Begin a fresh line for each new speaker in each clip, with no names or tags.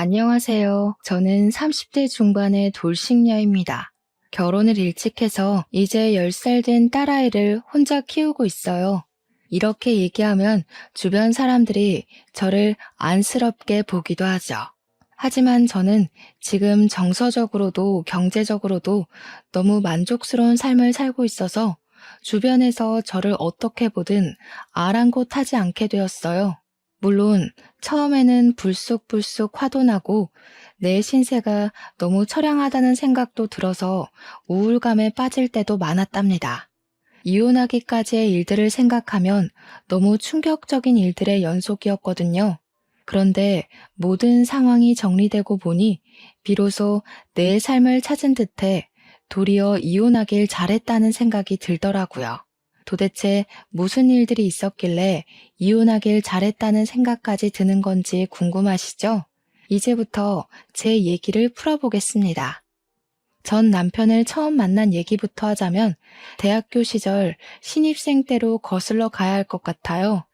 안녕하세요. 저는 30대 중반의 돌싱녀입니다. 결혼을 일찍 해서 이제 10살 된 딸아이를 혼자 키우고 있어요. 이렇게 얘기하면 주변 사람들이 저를 안쓰럽게 보기도 하죠. 하지만 저는 지금 정서적으로도 경제적으로도 너무 만족스러운 삶을 살고 있어서 주변에서 저를 어떻게 보든 아랑곳하지 않게 되었어요. 물론 처음에는 불쑥불쑥 화도 나고 내 신세가 너무 처량하다는 생각도 들어서 우울감에 빠질 때도 많았답니다. 이혼하기까지의 일들을 생각하면 너무 충격적인 일들의 연속이었거든요. 그런데 모든 상황이 정리되고 보니 비로소 내 삶을 찾은 듯해 도리어 이혼하길 잘했다는 생각이 들더라고요. 도대체 무슨 일들이 있었길래 이혼하길 잘했다는 생각까지 드는 건지 궁금하시죠? 이제부터 제 얘기를 풀어보겠습니다. 전 남편을 처음 만난 얘기부터 하자면 대학교 시절 신입생 때로 거슬러 가야 할 것 같아요.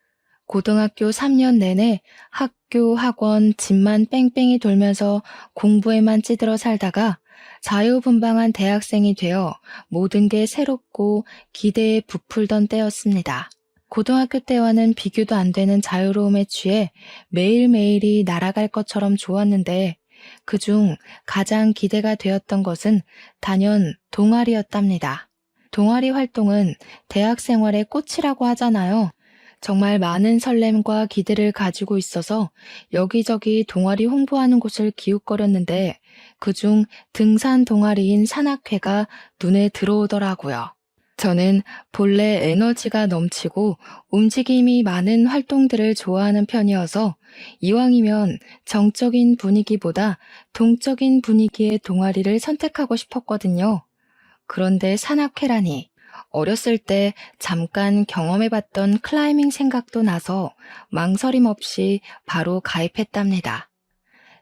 고등학교 3년 내내 학교, 학원, 집만 뺑뺑이 돌면서 공부에만 찌들어 살다가 자유분방한 대학생이 되어 모든 게 새롭고 기대에 부풀던 때였습니다. 고등학교 때와는 비교도 안 되는 자유로움에 취해 매일매일이 날아갈 것처럼 좋았는데 그중 가장 기대가 되었던 것은 단연 동아리였답니다. 동아리 활동은 대학 생활의 꽃이라고 하잖아요. 정말 많은 설렘과 기대를 가지고 있어서 여기저기 동아리 홍보하는 곳을 기웃거렸는데 그중 등산 동아리인 산악회가 눈에 들어오더라고요. 저는 본래 에너지가 넘치고 움직임이 많은 활동들을 좋아하는 편이어서 이왕이면 정적인 분위기보다 동적인 분위기의 동아리를 선택하고 싶었거든요. 그런데 산악회라니. 어렸을 때 잠깐 경험해봤던 클라이밍 생각도 나서 망설임 없이 바로 가입했답니다.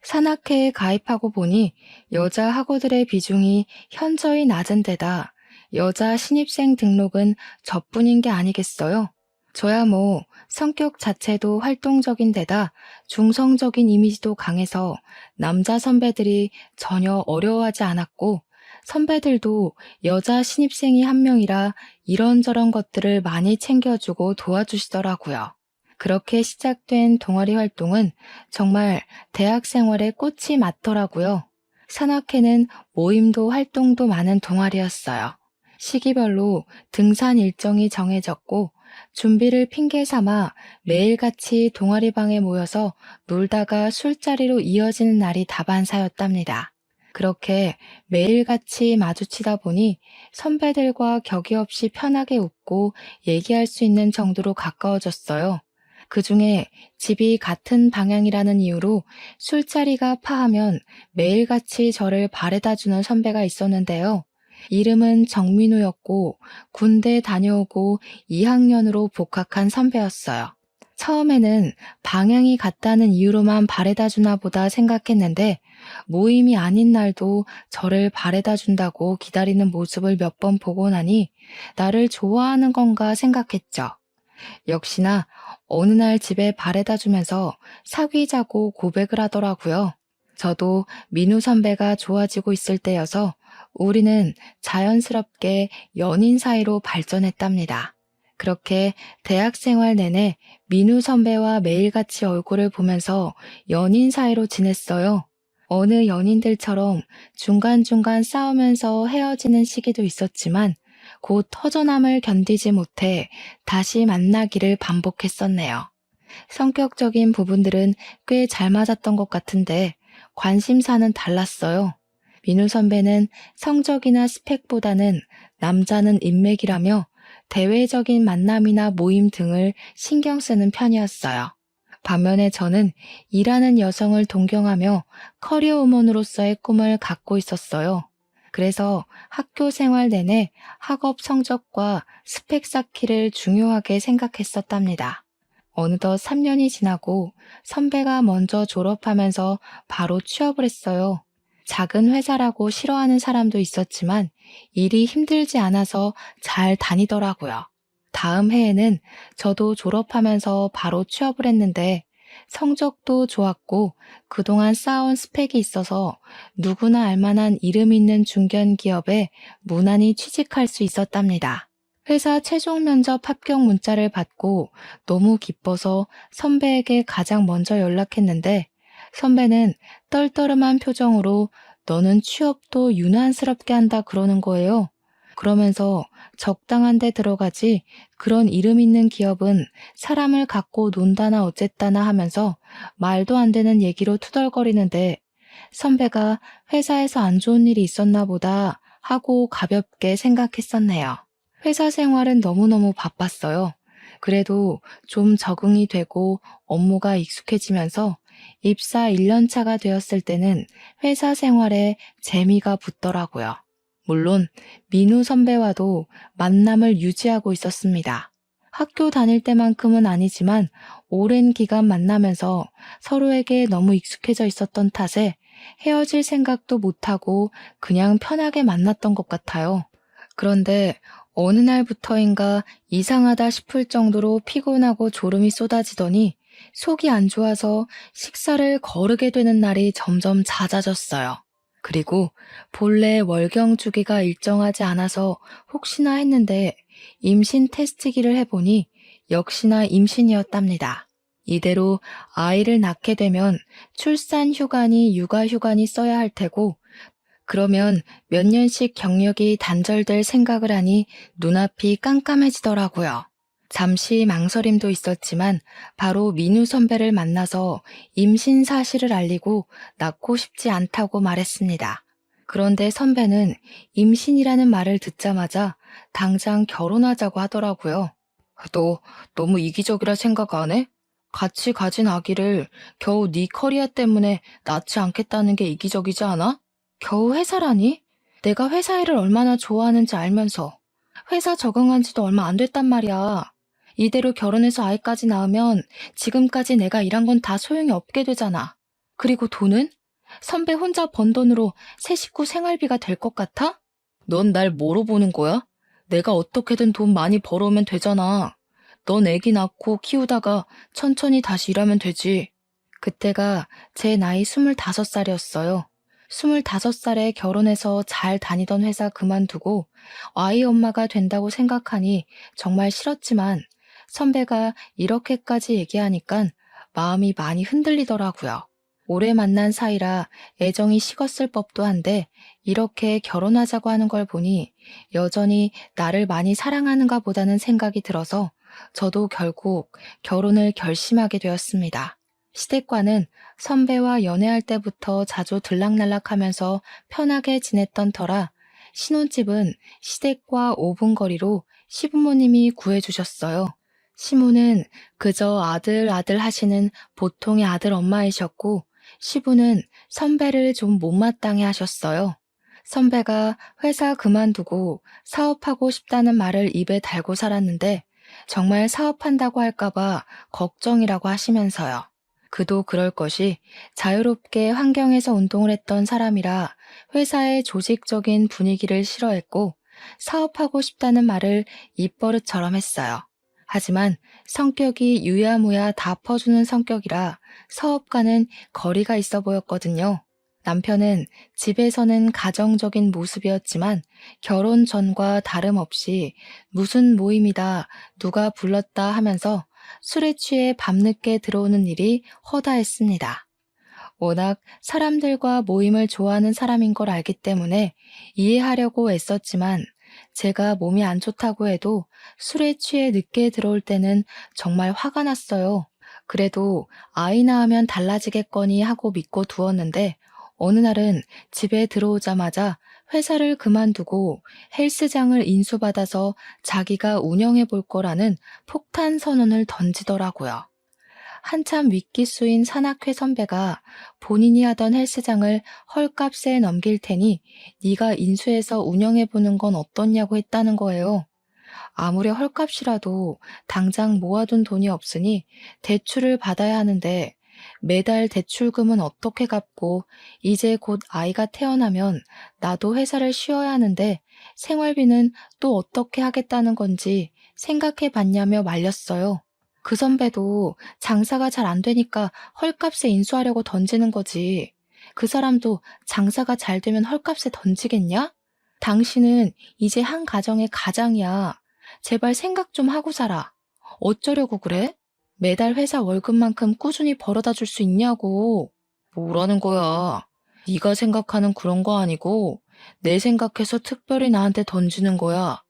산악회에 가입하고 보니 여자 학우들의 비중이 현저히 낮은 데다 여자 신입생 등록은 저뿐인 게 아니겠어요? 저야 뭐 성격 자체도 활동적인 데다 중성적인 이미지도 강해서 남자 선배들이 전혀 어려워하지 않았고 선배들도 여자 신입생이 한 명이라 이런저런 것들을 많이 챙겨주고 도와주시더라고요. 그렇게 시작된 동아리 활동은 정말 대학 생활의 꽃이 맞더라고요. 산악회는 모임도 활동도 많은 동아리였어요. 시기별로 등산 일정이 정해졌고 준비를 핑계 삼아 매일같이 동아리방에 모여서 놀다가 술자리로 이어지는 날이 다반사였답니다. 그렇게 매일같이 마주치다 보니 선배들과 격이 없이 편하게 웃고 얘기할 수 있는 정도로 가까워졌어요. 그중에 집이 같은 방향이라는 이유로 술자리가 파하면 매일같이 저를 바래다주는 선배가 있었는데요. 이름은 정민우였고 군대 다녀오고 2학년으로 복학한 선배였어요. 처음에는 방향이 같다는 이유로만 바래다 주나 보다 생각했는데 모임이 아닌 날도 저를 바래다 준다고 기다리는 모습을 몇 번 보고 나니 나를 좋아하는 건가 생각했죠. 역시나 어느 날 집에 바래다 주면서 사귀자고 고백을 하더라고요. 저도 민우 선배가 좋아지고 있을 때여서 우리는 자연스럽게 연인 사이로 발전했답니다. 그렇게 대학 생활 내내 민우 선배와 매일같이 얼굴을 보면서 연인 사이로 지냈어요. 어느 연인들처럼 중간중간 싸우면서 헤어지는 시기도 있었지만 곧 허전함을 견디지 못해 다시 만나기를 반복했었네요. 성격적인 부분들은 꽤 잘 맞았던 것 같은데 관심사는 달랐어요. 민우 선배는 성적이나 스펙보다는 남자는 인맥이라며 대외적인 만남이나 모임 등을 신경 쓰는 편이었어요. 반면에 저는 일하는 여성을 동경하며 커리어 우먼으로서의 꿈을 갖고 있었어요. 그래서 학교 생활 내내 학업 성적과 스펙 쌓기를 중요하게 생각했었답니다. 어느덧 3년이 지나고 선배가 먼저 졸업하면서 바로 취업을 했어요. 작은 회사라고 싫어하는 사람도 있었지만 일이 힘들지 않아서 잘 다니더라고요. 다음 해에는 저도 졸업하면서 바로 취업을 했는데 성적도 좋았고 그동안 쌓아온 스펙이 있어서 누구나 알만한 이름 있는 중견기업에 무난히 취직할 수 있었답니다. 회사 최종 면접 합격 문자를 받고 너무 기뻐서 선배에게 가장 먼저 연락했는데 선배는 떨떠름한 표정으로 너는 취업도 유난스럽게 한다 그러는 거예요. 그러면서 적당한 데 들어가지 그런 이름 있는 기업은 사람을 갖고 논다나 어쨌다나 하면서 말도 안 되는 얘기로 투덜거리는데 선배가 회사에서 안 좋은 일이 있었나 보다 하고 가볍게 생각했었네요. 회사 생활은 너무너무 바빴어요. 그래도 좀 적응이 되고 업무가 익숙해지면서 입사 1년 차가 되었을 때는 회사 생활에 재미가 붙더라고요. 물론 민우 선배와도 만남을 유지하고 있었습니다. 학교 다닐 때만큼은 아니지만 오랜 기간 만나면서 서로에게 너무 익숙해져 있었던 탓에 헤어질 생각도 못하고 그냥 편하게 만났던 것 같아요. 그런데 어느 날부터인가 이상하다 싶을 정도로 피곤하고 졸음이 쏟아지더니 속이 안 좋아서 식사를 거르게 되는 날이 점점 잦아졌어요. 그리고 본래 월경 주기가 일정하지 않아서 혹시나 했는데 임신 테스트기를 해보니 역시나 임신이었답니다. 이대로 아이를 낳게 되면 출산 휴관이 육아 휴관이 써야 할 테고 그러면 몇 년씩 경력이 단절될 생각을 하니 눈앞이 깜깜해지더라고요. 잠시 망설임도 있었지만 바로 민우 선배를 만나서 임신 사실을 알리고 낳고 싶지 않다고 말했습니다. 그런데 선배는 임신이라는 말을 듣자마자 당장 결혼하자고 하더라고요. 너 너무 이기적이라 생각 안 해? 같이 가진 아기를 겨우 네 커리어 때문에 낳지 않겠다는 게 이기적이지 않아? 겨우 회사라니? 내가 회사 일을 얼마나 좋아하는지 알면서 회사 적응한 지도 얼마 안 됐단 말이야. 이대로 결혼해서 아이까지 낳으면 지금까지 내가 일한 건 다 소용이 없게 되잖아. 그리고 돈은? 선배 혼자 번 돈으로 새 식구 생활비가 될 것 같아? 넌 날 뭐로 보는 거야? 내가 어떻게든 돈 많이 벌어오면 되잖아. 넌 애기 낳고 키우다가 천천히 다시 일하면 되지. 그때가 제 나이 25살이었어요. 25살에 결혼해서 잘 다니던 회사 그만두고 아이 엄마가 된다고 생각하니 정말 싫었지만 선배가 이렇게까지 얘기하니까 마음이 많이 흔들리더라고요. 오래 만난 사이라 애정이 식었을 법도 한데 이렇게 결혼하자고 하는 걸 보니 여전히 나를 많이 사랑하는가 보다는 생각이 들어서 저도 결국 결혼을 결심하게 되었습니다. 시댁과는 선배와 연애할 때부터 자주 들락날락하면서 편하게 지냈던 터라 신혼집은 시댁과 5분 거리로 시부모님이 구해주셨어요. 시모는 그저 아들 하시는 보통의 아들 엄마이셨고 시부는 선배를 좀 못마땅해 하셨어요. 선배가 회사 그만두고 사업하고 싶다는 말을 입에 달고 살았는데 정말 사업한다고 할까봐 걱정이라고 하시면서요. 그도 그럴 것이 자유롭게 환경에서 운동을 했던 사람이라 회사의 조직적인 분위기를 싫어했고 사업하고 싶다는 말을 입버릇처럼 했어요. 하지만 성격이 유야무야 다 퍼주는 성격이라 사업과는 거리가 있어 보였거든요. 남편은 집에서는 가정적인 모습이었지만 결혼 전과 다름없이 무슨 모임이다, 누가 불렀다 하면서 술에 취해 밤늦게 들어오는 일이 허다했습니다. 워낙 사람들과 모임을 좋아하는 사람인 걸 알기 때문에 이해하려고 애썼지만 제가 몸이 안 좋다고 해도 술에 취해 늦게 들어올 때는 정말 화가 났어요. 그래도 아이 낳으면 달라지겠거니 하고 믿고 두었는데 어느 날은 집에 들어오자마자 회사를 그만두고 헬스장을 인수받아서 자기가 운영해 볼 거라는 폭탄 선언을 던지더라고요. 한참 윗기수인 산악회 선배가 본인이 하던 헬스장을 헐값에 넘길 테니 네가 인수해서 운영해 보는 건 어떻냐고 했다는 거예요. 아무리 헐값이라도 당장 모아둔 돈이 없으니 대출을 받아야 하는데 매달 대출금은 어떻게 갚고 이제 곧 아이가 태어나면 나도 회사를 쉬어야 하는데 생활비는 또 어떻게 하겠다는 건지 생각해 봤냐며 말렸어요. 그 선배도 장사가 잘 안 되니까 헐값에 인수하려고 던지는 거지. 그 사람도 장사가 잘 되면 헐값에 던지겠냐? 당신은 이제 한 가정의 가장이야. 제발 생각 좀 하고 살아. 어쩌려고 그래? 매달 회사 월급만큼 꾸준히 벌어다 줄 수 있냐고. 뭐라는 거야. 네가 생각하는 그런 거 아니고 내 생각해서 특별히 나한테 던지는 거야.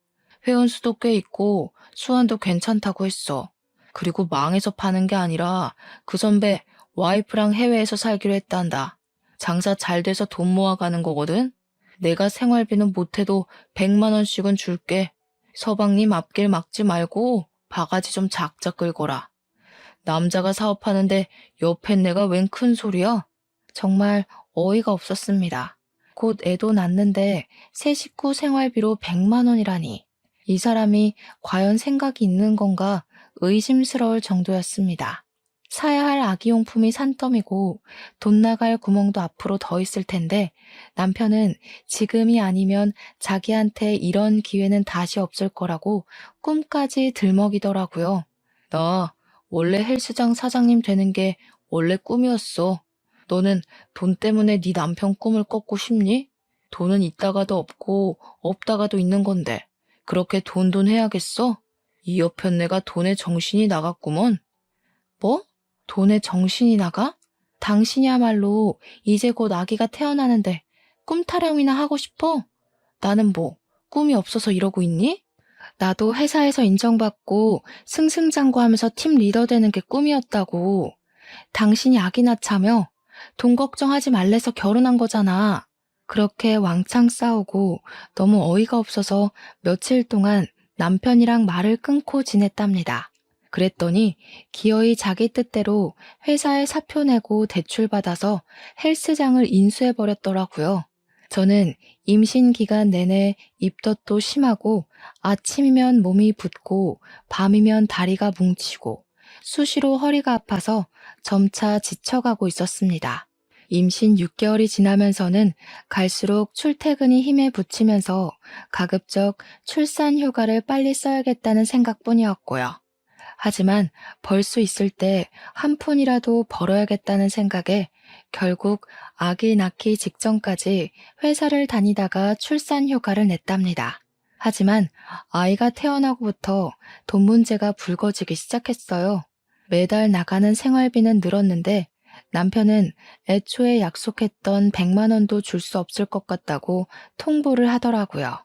회원수도 꽤 있고 수완도 괜찮다고 했어. 그리고 망해서 파는 게 아니라 그 선배 와이프랑 해외에서 살기로 했단다. 장사 잘 돼서 돈 모아가는 거거든. 내가 생활비는 못해도 100만 원씩은 줄게. 서방님 앞길 막지 말고 바가지 좀 작작 끌거라. 남자가 사업하는데 옆엔 내가 웬 큰 소리야? 정말 어이가 없었습니다. 곧 애도 낳는데 새 식구 생활비로 100만 원이라니. 이 사람이 과연 생각이 있는 건가 의심스러울 정도였습니다. 사야 할 아기용품이 산더미고 돈 나갈 구멍도 앞으로 더 있을 텐데 남편은 지금이 아니면 자기한테 이런 기회는 다시 없을 거라고 꿈까지 들먹이더라고요. 나 원래 헬스장 사장님 되는 게 원래 꿈이었어. 너는 돈 때문에 네 남편 꿈을 꺾고 싶니? 돈은 있다가도 없고 없다가도 있는 건데 그렇게 돈 해야겠어? 이 여편 내가 돈에 정신이 나갔구먼. 뭐? 돈에 정신이 나가? 당신이야말로 이제 곧 아기가 태어나는데 꿈 타령이나 하고 싶어? 나는 뭐 꿈이 없어서 이러고 있니? 나도 회사에서 인정받고 승승장구하면서 팀 리더 되는 게 꿈이었다고. 당신이 아기 낳자며 돈 걱정하지 말래서 결혼한 거잖아. 그렇게 왕창 싸우고 너무 어이가 없어서 며칠 동안 남편이랑 말을 끊고 지냈답니다. 그랬더니 기어이 자기 뜻대로 회사에 사표 내고 대출받아서 헬스장을 인수해버렸더라고요. 저는 임신 기간 내내 입덧도 심하고 아침이면 몸이 붓고 밤이면 다리가 뭉치고 수시로 허리가 아파서 점차 지쳐가고 있었습니다. 임신 6개월이 지나면서는 갈수록 출퇴근이 힘에 부치면서 가급적 출산 휴가를 빨리 써야겠다는 생각뿐이었고요. 하지만 벌 수 있을 때 한 푼이라도 벌어야겠다는 생각에 결국 아기 낳기 직전까지 회사를 다니다가 출산 휴가를 냈답니다. 하지만 아이가 태어나고부터 돈 문제가 불거지기 시작했어요. 매달 나가는 생활비는 늘었는데 남편은 애초에 약속했던 100만 원도 줄 수 없을 것 같다고 통보를 하더라고요.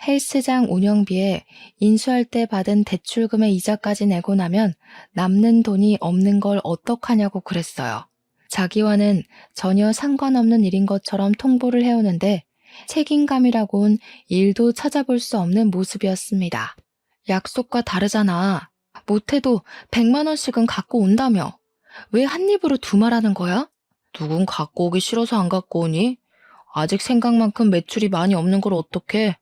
헬스장 운영비에 인수할 때 받은 대출금의 이자까지 내고 나면 남는 돈이 없는 걸 어떡하냐고 그랬어요. 자기와는 전혀 상관없는 일인 것처럼 통보를 해오는데 책임감이라곤 일도 찾아볼 수 없는 모습이었습니다. 약속과 다르잖아. 못해도 100만 원씩은 갖고 온다며. 왜 한 입으로 두 말하는 거야? 누군 갖고 오기 싫어서 안 갖고 오니? 아직 생각만큼 매출이 많이 없는 걸 어떡해?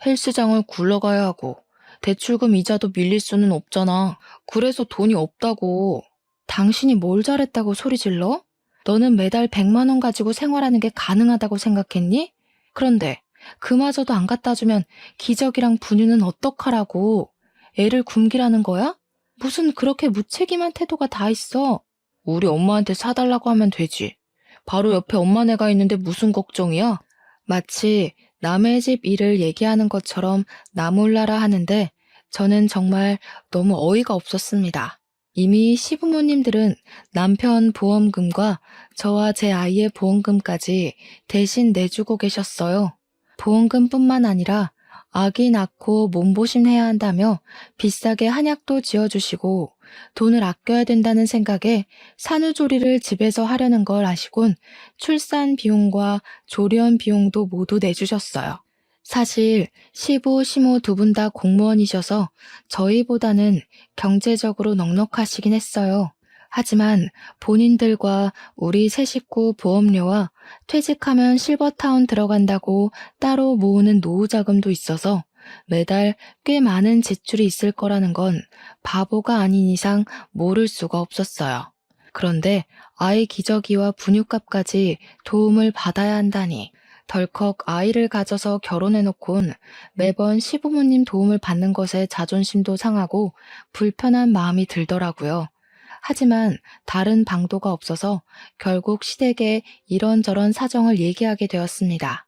헬스장을 굴러가야 하고 대출금 이자도 밀릴 수는 없잖아. 그래서 돈이 없다고. 당신이 뭘 잘했다고 소리 질러? 너는 매달 100만 원 가지고 생활하는 게 가능하다고 생각했니? 그런데 그마저도 안 갖다 주면 기저귀랑 분유는 어떡하라고. 애를 굶기라는 거야? 무슨 그렇게 무책임한 태도가 다 있어. 우리 엄마한테 사달라고 하면 되지. 바로 옆에 엄마네가 있는데 무슨 걱정이야? 마치 남의 집 일을 얘기하는 것처럼 나 몰라라 하는데 저는 정말 너무 어이가 없었습니다. 이미 시부모님들은 남편 보험금과 저와 제 아이의 보험금까지 대신 내주고 계셨어요. 보험금뿐만 아니라 아기 낳고 몸보신해야 한다며 비싸게 한약도 지어주시고 돈을 아껴야 된다는 생각에 산후조리를 집에서 하려는 걸 아시곤 출산 비용과 조련 비용도 모두 내주셨어요. 사실 시부, 시모 두 분 다 공무원이셔서 저희보다는 경제적으로 넉넉하시긴 했어요. 하지만 본인들과 우리 세 식구 보험료와 퇴직하면 실버타운 들어간다고 따로 모으는 노후 자금도 있어서 매달 꽤 많은 지출이 있을 거라는 건 바보가 아닌 이상 모를 수가 없었어요. 그런데 아이 기저귀와 분유값까지 도움을 받아야 한다니 덜컥 아이를 가져서 결혼해놓곤 매번 시부모님 도움을 받는 것에 자존심도 상하고 불편한 마음이 들더라고요. 하지만 다른 방도가 없어서 결국 시댁에 이런저런 사정을 얘기하게 되었습니다.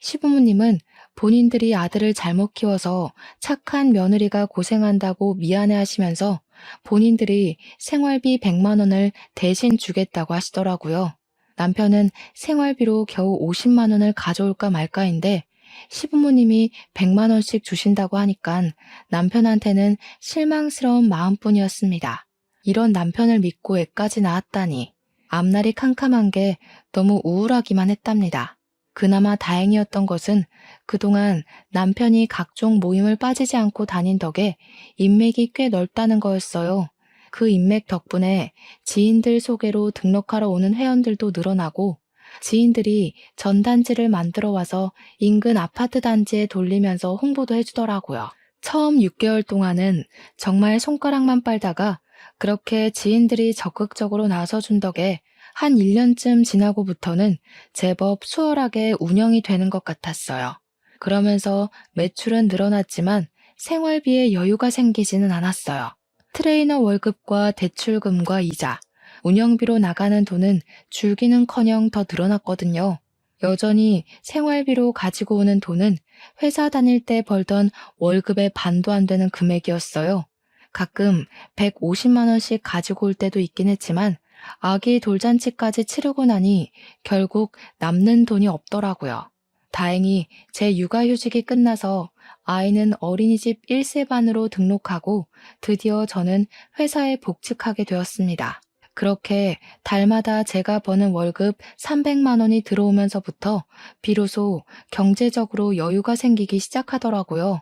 시부모님은 본인들이 아들을 잘못 키워서 착한 며느리가 고생한다고 미안해하시면서 본인들이 생활비 100만 원을 대신 주겠다고 하시더라고요. 남편은 생활비로 겨우 50만 원을 가져올까 말까인데 시부모님이 100만 원씩 주신다고 하니까 남편한테는 실망스러운 마음뿐이었습니다. 이런 남편을 믿고 애까지 낳았다니 앞날이 캄캄한 게 너무 우울하기만 했답니다. 그나마 다행이었던 것은 그동안 남편이 각종 모임을 빠지지 않고 다닌 덕에 인맥이 꽤 넓다는 거였어요. 그 인맥 덕분에 지인들 소개로 등록하러 오는 회원들도 늘어나고 지인들이 전단지를 만들어 와서 인근 아파트 단지에 돌리면서 홍보도 해주더라고요. 처음 6개월 동안은 정말 손가락만 빨다가 그렇게 지인들이 적극적으로 나서준 덕에 한 1년쯤 지나고부터는 제법 수월하게 운영이 되는 것 같았어요. 그러면서 매출은 늘어났지만 생활비에 여유가 생기지는 않았어요. 트레이너 월급과 대출금과 이자, 운영비로 나가는 돈은 줄기는커녕 더 늘어났거든요. 여전히 생활비로 가지고 오는 돈은 회사 다닐 때 벌던 월급의 반도 안 되는 금액이었어요. 가끔 150만 원씩 가지고 올 때도 있긴 했지만 아기 돌잔치까지 치르고 나니 결국 남는 돈이 없더라고요. 다행히 제 육아휴직이 끝나서 아이는 어린이집 1세반으로 등록하고 드디어 저는 회사에 복직하게 되었습니다. 그렇게 달마다 제가 버는 월급 300만 원이 들어오면서부터 비로소 경제적으로 여유가 생기기 시작하더라고요.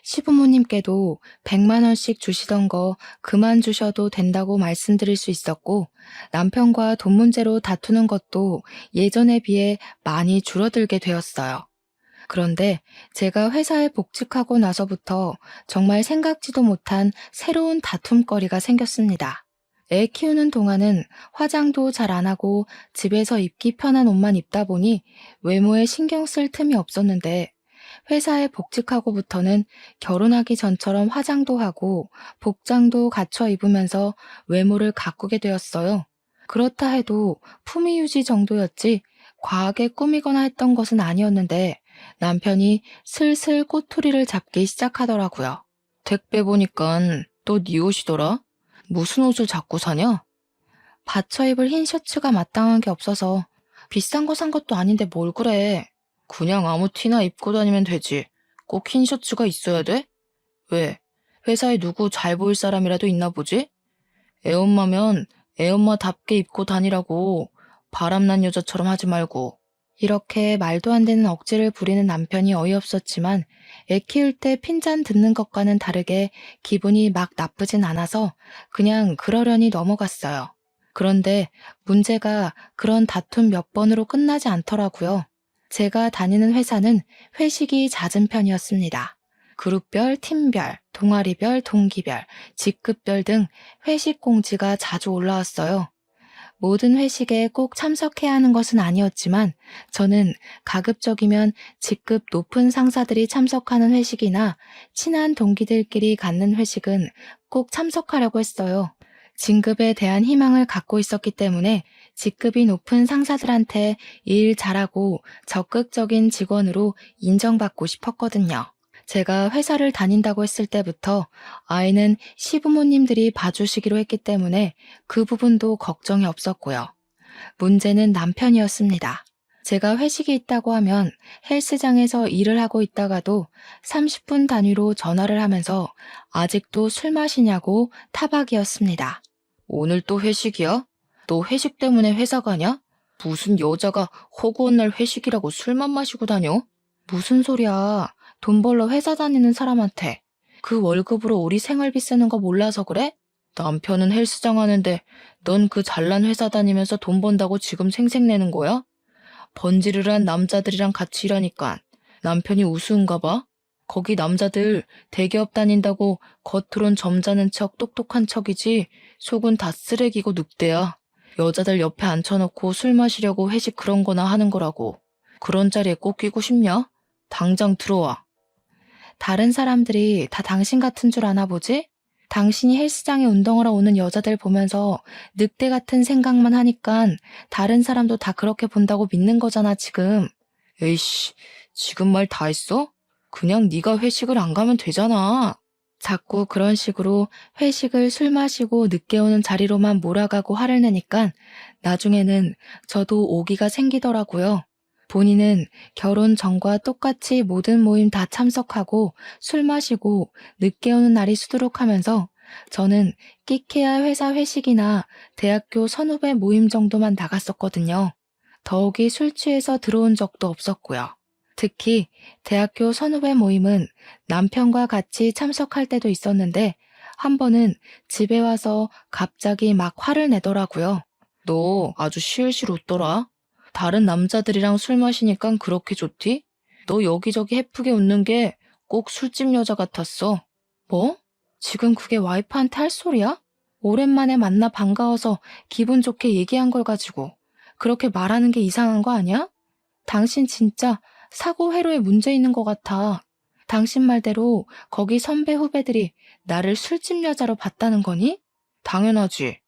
시부모님께도 100만 원씩 주시던 거 그만 주셔도 된다고 말씀드릴 수 있었고 남편과 돈 문제로 다투는 것도 예전에 비해 많이 줄어들게 되었어요. 그런데 제가 회사에 복직하고 나서부터 정말 생각지도 못한 새로운 다툼거리가 생겼습니다. 애 키우는 동안은 화장도 잘 안 하고 집에서 입기 편한 옷만 입다 보니 외모에 신경 쓸 틈이 없었는데 회사에 복직하고부터는 결혼하기 전처럼 화장도 하고 복장도 갖춰 입으면서 외모를 가꾸게 되었어요. 그렇다 해도 품위 유지 정도였지 과하게 꾸미거나 했던 것은 아니었는데 남편이 슬슬 꼬투리를 잡기 시작하더라고요. 택배 보니깐 또 네 옷이더라? 무슨 옷을 자꾸 사냐? 받쳐 입을 흰 셔츠가 마땅한 게 없어서 비싼 거 산 것도 아닌데 뭘 그래. 그냥 아무 티나 입고 다니면 되지. 꼭 흰 셔츠가 있어야 돼? 왜? 회사에 누구 잘 보일 사람이라도 있나 보지? 애엄마면 애엄마답게 입고 다니라고. 바람난 여자처럼 하지 말고. 이렇게 말도 안 되는 억지를 부리는 남편이 어이없었지만 애 키울 때 핀잔 듣는 것과는 다르게 기분이 막 나쁘진 않아서 그냥 그러려니 넘어갔어요. 그런데 문제가 그런 다툼 몇 번으로 끝나지 않더라고요. 제가 다니는 회사는 회식이 잦은 편이었습니다. 그룹별, 팀별, 동아리별, 동기별, 직급별 등 회식 공지가 자주 올라왔어요. 모든 회식에 꼭 참석해야 하는 것은 아니었지만 저는 가급적이면 직급 높은 상사들이 참석하는 회식이나 친한 동기들끼리 갖는 회식은 꼭 참석하려고 했어요. 진급에 대한 희망을 갖고 있었기 때문에 직급이 높은 상사들한테 일 잘하고 적극적인 직원으로 인정받고 싶었거든요. 제가 회사를 다닌다고 했을 때부터 아이는 시부모님들이 봐주시기로 했기 때문에 그 부분도 걱정이 없었고요. 문제는 남편이었습니다. 제가 회식이 있다고 하면 헬스장에서 일을 하고 있다가도 30분 단위로 전화를 하면서 아직도 술 마시냐고 타박이었습니다. 오늘 또 회식이야? 너 회식 때문에 회사 가냐? 무슨 여자가 허구한 날 회식이라고 술만 마시고 다녀? 무슨 소리야. 돈 벌러 회사 다니는 사람한테 그 월급으로 우리 생활비 쓰는 거 몰라서 그래? 남편은 헬스장 하는데 넌 그 잘난 회사 다니면서 돈 번다고 지금 생색내는 거야? 번지르르한 남자들이랑 같이 일하니까 남편이 우스운가 봐? 거기 남자들 대기업 다닌다고 겉으론 점잖은 척 똑똑한 척이지 속은 다 쓰레기고 늑대야. 여자들 옆에 앉혀놓고 술 마시려고 회식 그런 거나 하는 거라고. 그런 자리에 꼭 끼고 싶냐? 당장 들어와. 다른 사람들이 다 당신 같은 줄 아나 보지? 당신이 헬스장에 운동하러 오는 여자들 보면서 늑대 같은 생각만 하니깐 다른 사람도 다 그렇게 본다고 믿는 거잖아, 지금. 에이씨, 지금 말 다 했어? 그냥 네가 회식을 안 가면 되잖아. 자꾸 그런 식으로 회식을 술 마시고 늦게 오는 자리로만 몰아가고 화를 내니까 나중에는 저도 오기가 생기더라고요. 본인은 결혼 전과 똑같이 모든 모임 다 참석하고 술 마시고 늦게 오는 날이 수두룩하면서 저는 끼케야 회사 회식이나 대학교 선후배 모임 정도만 나갔었거든요. 더욱이 술 취해서 들어온 적도 없었고요. 특히 대학교 선후배 모임은 남편과 같이 참석할 때도 있었는데 한 번은 집에 와서 갑자기 막 화를 내더라고요. 너 아주 실실 웃더라. 다른 남자들이랑 술 마시니까 그렇게 좋디? 너 여기저기 해프게 웃는 게 꼭 술집 여자 같았어. 뭐? 지금 그게 와이프한테 할 소리야? 오랜만에 만나 반가워서 기분 좋게 얘기한 걸 가지고 그렇게 말하는 게 이상한 거 아니야? 당신 진짜 사고 회로에 문제 있는 것 같아. 당신 말대로 거기 선배 후배들이 나를 술집 여자로 봤다는 거니? 당연하지.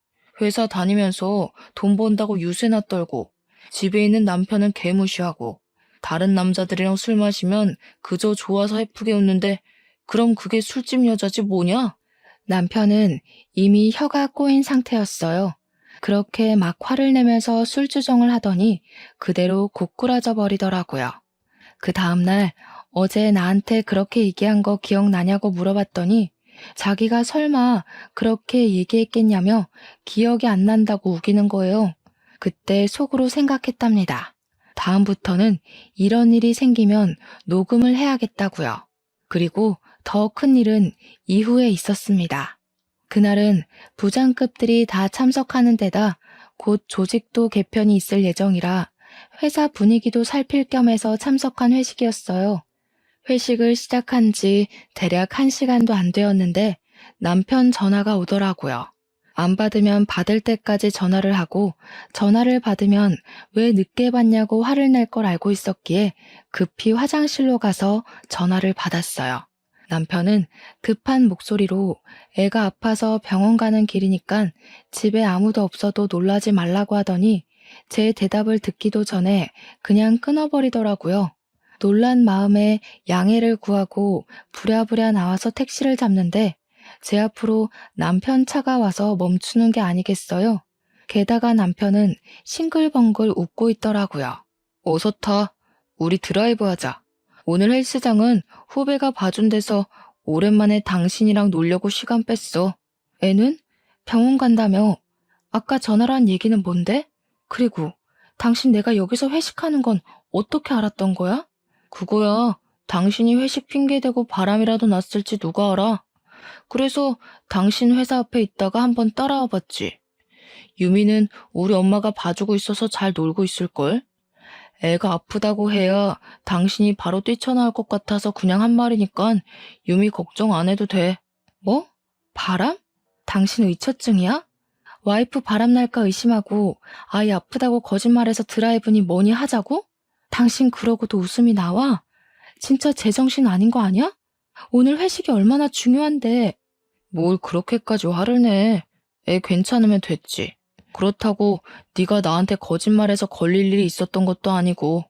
회사 다니면서 돈 번다고 유세나 떨고 집에 있는 남편은 개무시하고 다른 남자들이랑 술 마시면 그저 좋아서 예쁘게 웃는데 그럼 그게 술집 여자지 뭐냐? 남편은 이미 혀가 꼬인 상태였어요. 그렇게 막 화를 내면서 술주정을 하더니 그대로 고꾸라져 버리더라고요. 그 다음날 어제 나한테 그렇게 얘기한 거 기억나냐고 물어봤더니 자기가 설마 그렇게 얘기했겠냐며 기억이 안 난다고 우기는 거예요. 그때 속으로 생각했답니다. 다음부터는 이런 일이 생기면 녹음을 해야겠다고요. 그리고 더 큰 일은 이후에 있었습니다. 그날은 부장급들이 다 참석하는 데다 곧 조직도 개편이 있을 예정이라 회사 분위기도 살필 겸 해서 참석한 회식이었어요. 회식을 시작한 지 대략 1시간도 안 되었는데 남편 전화가 오더라고요. 안 받으면 받을 때까지 전화를 하고 전화를 받으면 왜 늦게 받냐고 화를 낼 걸 알고 있었기에 급히 화장실로 가서 전화를 받았어요. 남편은 급한 목소리로 애가 아파서 병원 가는 길이니까 집에 아무도 없어도 놀라지 말라고 하더니 제 대답을 듣기도 전에 그냥 끊어버리더라고요. 놀란 마음에 양해를 구하고 부랴부랴 나와서 택시를 잡는데 제 앞으로 남편 차가 와서 멈추는 게 아니겠어요? 게다가 남편은 싱글벙글 웃고 있더라고요. 어서 타. 우리 드라이브 하자. 오늘 헬스장은 후배가 봐준 데서 오랜만에 당신이랑 놀려고 시간 뺐어. 애는? 병원 간다며. 아까 전화로 한 얘기는 뭔데? 그리고 당신 내가 여기서 회식하는 건 어떻게 알았던 거야? 그거야. 당신이 회식 핑계대고 바람이라도 났을지 누가 알아. 그래서 당신 회사 앞에 있다가 한번 따라와 봤지. 유미는 우리 엄마가 봐주고 있어서 잘 놀고 있을걸? 애가 아프다고 해야 당신이 바로 뛰쳐나올 것 같아서 그냥 한 말이니까 유미 걱정 안 해도 돼. 뭐? 바람? 당신 의처증이야? 와이프 바람 날까 의심하고 아이 아프다고 거짓말해서 드라이브니 뭐니 하자고? 당신 그러고도 웃음이 나와? 진짜 제정신 아닌 거 아니야? 오늘 회식이 얼마나 중요한데. 뭘 그렇게까지 화를 내. 애 괜찮으면 됐지. 그렇다고 네가 나한테 거짓말해서 걸릴 일이 있었던 것도 아니고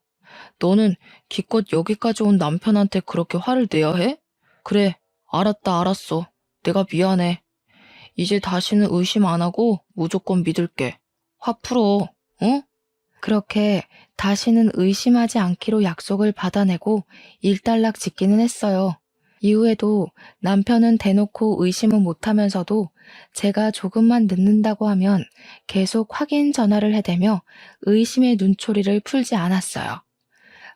너는 기껏 여기까지 온 남편한테 그렇게 화를 내야 해? 그래, 알았다 알았어. 내가 미안해. 이제 다시는 의심 안 하고 무조건 믿을게. 화 풀어, 응? 그렇게 다시는 의심하지 않기로 약속을 받아내고 일단락 짓기는 했어요. 이후에도 남편은 대놓고 의심은 못하면서도 제가 조금만 늦는다고 하면 계속 확인 전화를 해대며 의심의 눈초리를 풀지 않았어요.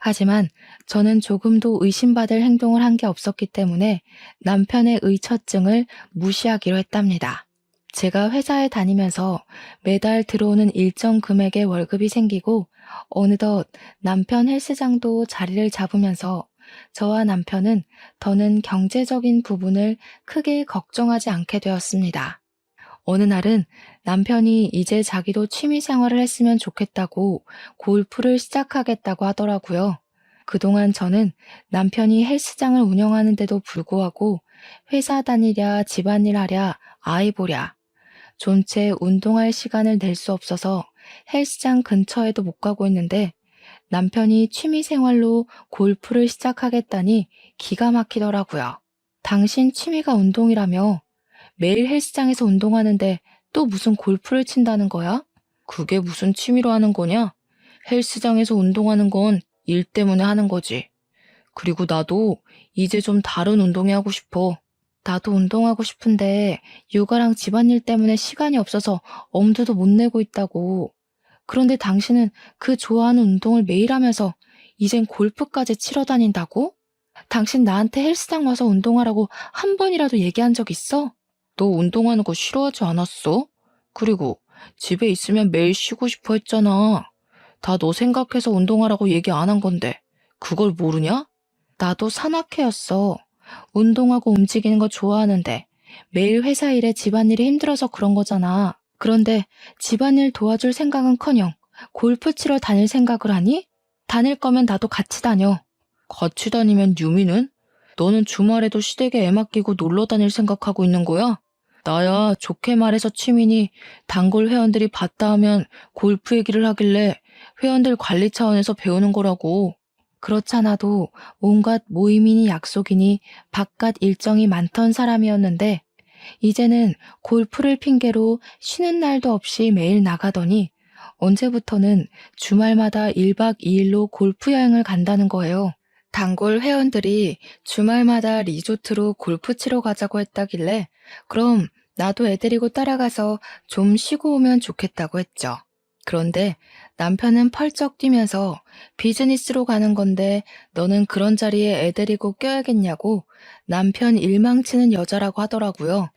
하지만 저는 조금도 의심받을 행동을 한 게 없었기 때문에 남편의 의처증을 무시하기로 했답니다. 제가 회사에 다니면서 매달 들어오는 일정 금액의 월급이 생기고 어느덧 남편 헬스장도 자리를 잡으면서 저와 남편은 더는 경제적인 부분을 크게 걱정하지 않게 되었습니다. 어느 날은 남편이 이제 자기도 취미 생활을 했으면 좋겠다고 골프를 시작하겠다고 하더라고요. 그동안 저는 남편이 헬스장을 운영하는데도 불구하고 회사 다니랴, 집안일 하랴, 아이 보랴, 존체 운동할 시간을 낼 수 없어서 헬스장 근처에도 못 가고 있는데 남편이 취미 생활로 골프를 시작하겠다니 기가 막히더라고요. 당신 취미가 운동이라며 매일 헬스장에서 운동하는데 또 무슨 골프를 친다는 거야? 그게 무슨 취미로 하는 거냐? 헬스장에서 운동하는 건 일 때문에 하는 거지. 그리고 나도 이제 좀 다른 운동이 하고 싶어. 나도 운동하고 싶은데 육아랑 집안일 때문에 시간이 없어서 엄두도 못 내고 있다고. 그런데 당신은 그 좋아하는 운동을 매일 하면서 이젠 골프까지 치러 다닌다고? 당신 나한테 헬스장 와서 운동하라고 한 번이라도 얘기한 적 있어? 너 운동하는 거 싫어하지 않았어? 그리고 집에 있으면 매일 쉬고 싶어 했잖아. 다 너 생각해서 운동하라고 얘기 안 한 건데 그걸 모르냐? 나도 산악회였어. 운동하고 움직이는 거 좋아하는데 매일 회사 일에 집안일이 힘들어서 그런 거잖아. 그런데 집안일 도와줄 생각은커녕 골프 치러 다닐 생각을 하니? 다닐 거면 나도 같이 다녀. 같이 다니면 유미는? 너는 주말에도 시댁에 애 맡기고 놀러 다닐 생각하고 있는 거야? 나야 좋게 말해서 취미니 단골 회원들이 봤다 하면 골프 얘기를 하길래 회원들 관리 차원에서 배우는 거라고. 그렇잖아도 온갖 모임이니 약속이니 바깥 일정이 많던 사람이었는데 이제는 골프를 핑계로 쉬는 날도 없이 매일 나가더니 언제부터는 주말마다 1박 2일로 골프 여행을 간다는 거예요. 단골 회원들이 주말마다 리조트로 골프 치러 가자고 했다길래 그럼 나도 애 데리고 따라가서 좀 쉬고 오면 좋겠다고 했죠. 그런데 남편은 펄쩍 뛰면서 비즈니스로 가는 건데 너는 그런 자리에 애 데리고 껴야겠냐고 남편 일망치는 여자라고 하더라고요.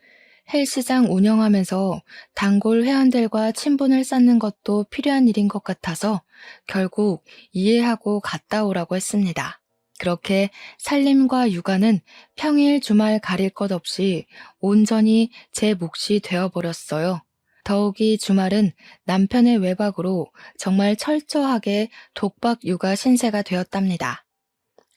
헬스장 운영하면서 단골 회원들과 친분을 쌓는 것도 필요한 일인 것 같아서 결국 이해하고 갔다 오라고 했습니다. 그렇게 살림과 육아는 평일 주말 가릴 것 없이 온전히 제 몫이 되어버렸어요. 더욱이 주말은 남편의 외박으로 정말 철저하게 독박 육아 신세가 되었답니다.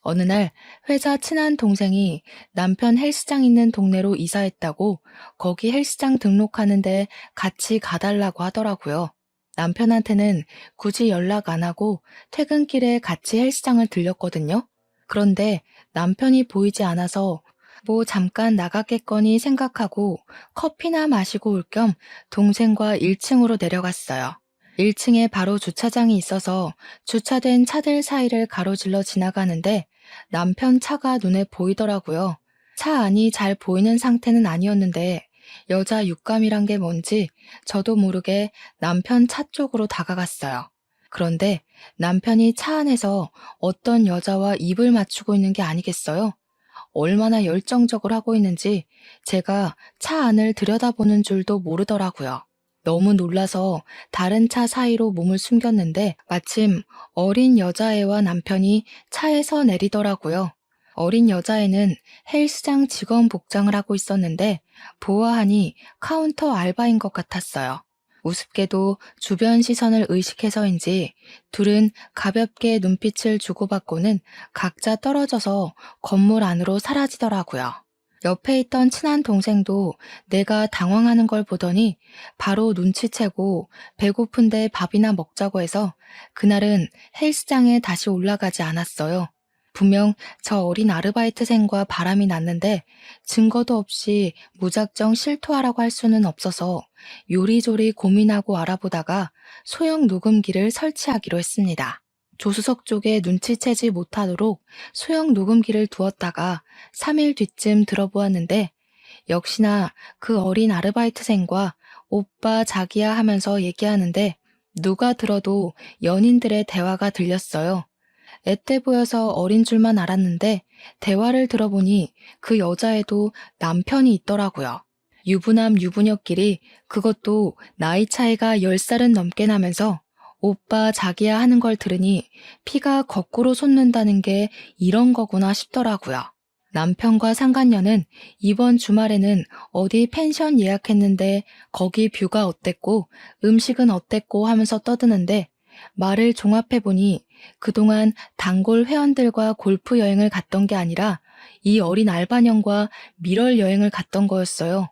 어느 날 회사 친한 동생이 남편 헬스장 있는 동네로 이사했다고 거기 헬스장 등록하는데 같이 가달라고 하더라고요. 남편한테는 굳이 연락 안 하고 퇴근길에 같이 헬스장을 들렸거든요. 그런데 남편이 보이지 않아서 뭐 잠깐 나갔겠거니 생각하고 커피나 마시고 올 겸 동생과 1층으로 내려갔어요. 1층에 바로 주차장이 있어서 주차된 차들 사이를 가로질러 지나가는데 남편 차가 눈에 보이더라고요. 차 안이 잘 보이는 상태는 아니었는데 여자 육감이란 게 뭔지 저도 모르게 남편 차 쪽으로 다가갔어요. 그런데 남편이 차 안에서 어떤 여자와 입을 맞추고 있는 게 아니겠어요? 얼마나 열정적으로 하고 있는지 제가 차 안을 들여다보는 줄도 모르더라고요. 너무 놀라서 다른 차 사이로 몸을 숨겼는데 마침 어린 여자애와 남편이 차에서 내리더라고요. 어린 여자애는 헬스장 직원 복장을 하고 있었는데 보아하니 카운터 알바인 것 같았어요. 우습게도 주변 시선을 의식해서인지 둘은 가볍게 눈빛을 주고받고는 각자 떨어져서 건물 안으로 사라지더라고요. 옆에 있던 친한 동생도 내가 당황하는 걸 보더니 바로 눈치채고 배고픈데 밥이나 먹자고 해서 그날은 헬스장에 다시 올라가지 않았어요. 분명 저 어린 아르바이트생과 바람이 났는데 증거도 없이 무작정 실토하라고 할 수는 없어서 요리조리 고민하고 알아보다가 소형 녹음기를 설치하기로 했습니다. 조수석 쪽에 눈치채지 못하도록 소형 녹음기를 두었다가 3일 뒤쯤 들어보았는데 역시나 그 어린 아르바이트생과 오빠 자기야 하면서 얘기하는데 누가 들어도 연인들의 대화가 들렸어요. 앳돼 보여서 어린 줄만 알았는데 대화를 들어보니 그 여자애도 남편이 있더라고요. 유부남 유부녀끼리 그것도 나이 차이가 10살은 넘게 나면서 오빠 자기야 하는 걸 들으니 피가 거꾸로 솟는다는 게 이런 거구나 싶더라고요. 남편과 상간녀는 이번 주말에는 어디 펜션 예약했는데 거기 뷰가 어땠고 음식은 어땠고 하면서 떠드는데 말을 종합해보니 그동안 단골 회원들과 골프 여행을 갔던 게 아니라 이 어린 알바년과 밀월 여행을 갔던 거였어요.